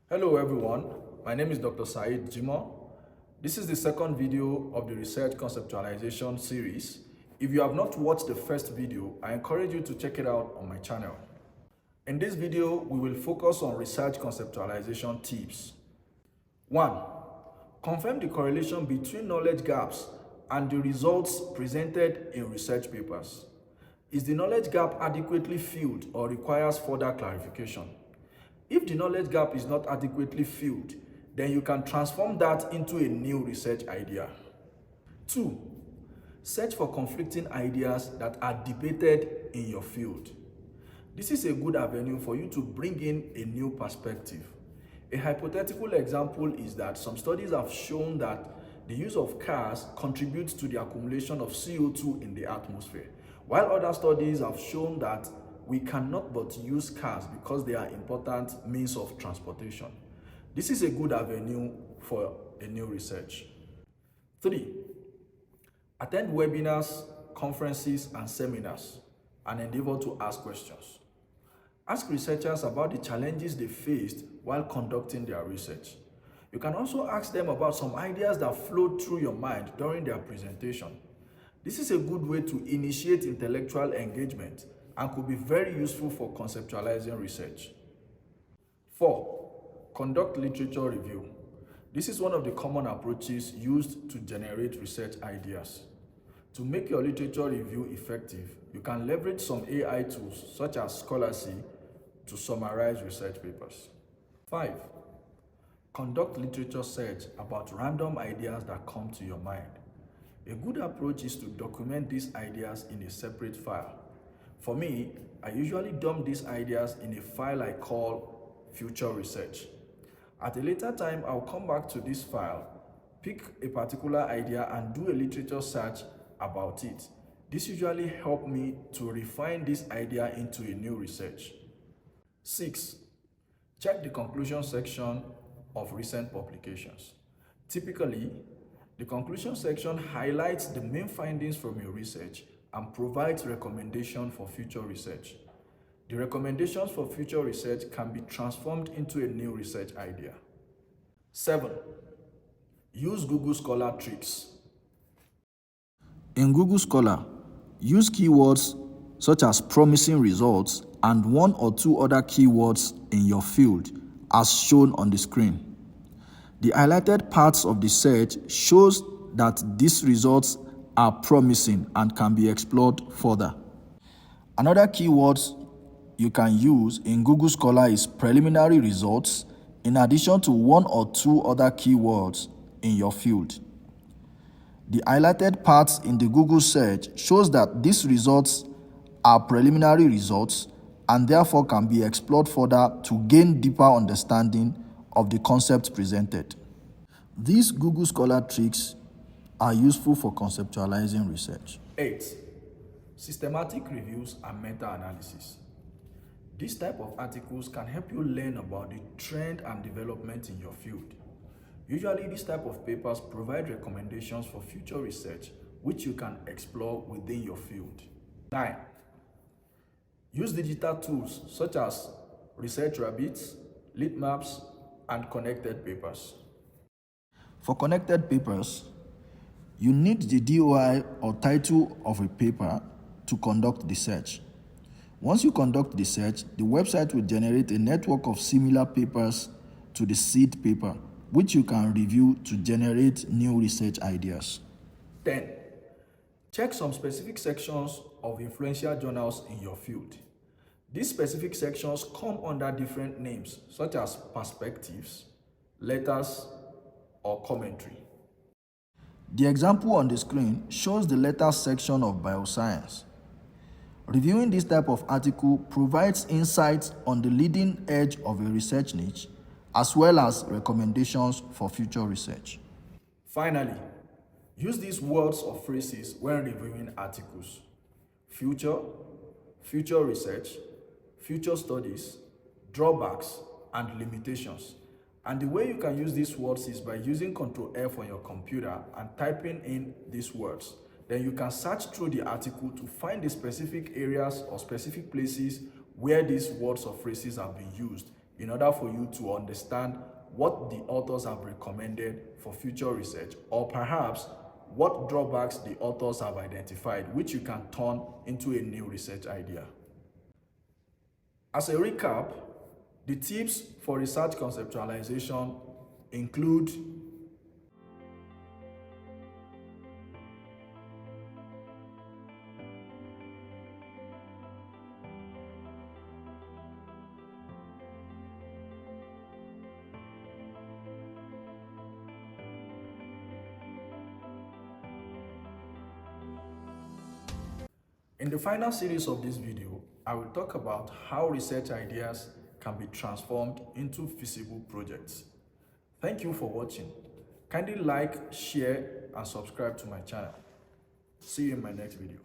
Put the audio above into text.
Hello everyone, my name is Dr. Said Jimo. This is the second video of the research conceptualization series. If you have not watched the first video, I encourage you to check it out on my channel. In this video, we will focus on research conceptualization tips. 1. Confirm the correlation between knowledge gaps and the results presented in research papers. Is the knowledge gap adequately filled or requires further clarification? If the knowledge gap is not adequately filled, then you can transform that into a new research idea. 2. Search for conflicting ideas that are debated in your field. This is a good avenue for you to bring in a new perspective. A hypothetical example is that some studies have shown that the use of cars contributes to the accumulation of CO2 in the atmosphere, while other studies have shown that we cannot but use cars because they are important means of transportation. This is a good avenue for a new research. 3. Attend webinars, conferences, and seminars and endeavor to ask questions. Ask researchers about the challenges they faced while conducting their research. You can also ask them about some ideas that flowed through your mind during their presentation. This is a good way to initiate intellectual engagement and could be very useful for conceptualizing research. 4. Conduct literature review. This is one of the common approaches used to generate research ideas. To make your literature review effective, you can leverage some AI tools such as Scholarly to summarize research papers. 5. Conduct literature search about random ideas that come to your mind. A good approach is to document these ideas in a separate file. For me, I usually dump these ideas in a file I call future research. At a later time, I'll come back to this file, pick a particular idea and do a literature search about it. This usually helps me to refine this idea into a new research. 6. Check the conclusion section of recent publications. Typically, the conclusion section highlights the main findings from your research and provides recommendations for future research. The recommendations for future research can be transformed into a new research idea. 7. Use Google Scholar tricks. In Google Scholar, use keywords such as promising results and one or two other keywords in your field as shown on the screen. The highlighted parts of the search shows that these results are promising and can be explored further. Another keyword you can use in Google Scholar is preliminary results, in addition to one or two other keywords in your field. The highlighted parts in the Google search shows that these results are preliminary results and therefore can be explored further to gain deeper understanding of the concept presented. These Google Scholar tricks are useful for conceptualizing research. 8. Systematic reviews and meta-analysis. This type of articles can help you learn about the trend and development in your field. Usually, this type of papers provide recommendations for future research, which you can explore within your field. 9. Use digital tools such as Research Rabbits, Lit Maps, and connected papers. For connected papers, you need the DOI or title of a paper to conduct the search. Once you conduct the search, the website will generate a network of similar papers to the seed paper, which you can review to generate new research ideas. 10. Check some specific sections of influential journals in your field. These specific sections come under different names, such as perspectives, letters, or commentary. The example on the screen shows the letters section of bioscience. Reviewing this type of article provides insights on the leading edge of a research niche, as well as recommendations for future research. Finally, use these words or phrases when reviewing articles: future, future research, future studies, drawbacks, and limitations. And the way you can use these words is by using Ctrl F on your computer and typing in these words. Then you can search through the article to find the specific areas or specific places where these words or phrases have been used in order for you to understand what the authors have recommended for future research, or perhaps what drawbacks the authors have identified, which you can turn into a new research idea. As a recap, the tips for research conceptualization include in the final series of this video, I will talk about how research ideas can be transformed into feasible projects. Thank you for watching. Kindly like, share, and subscribe to my channel. See you in my next video.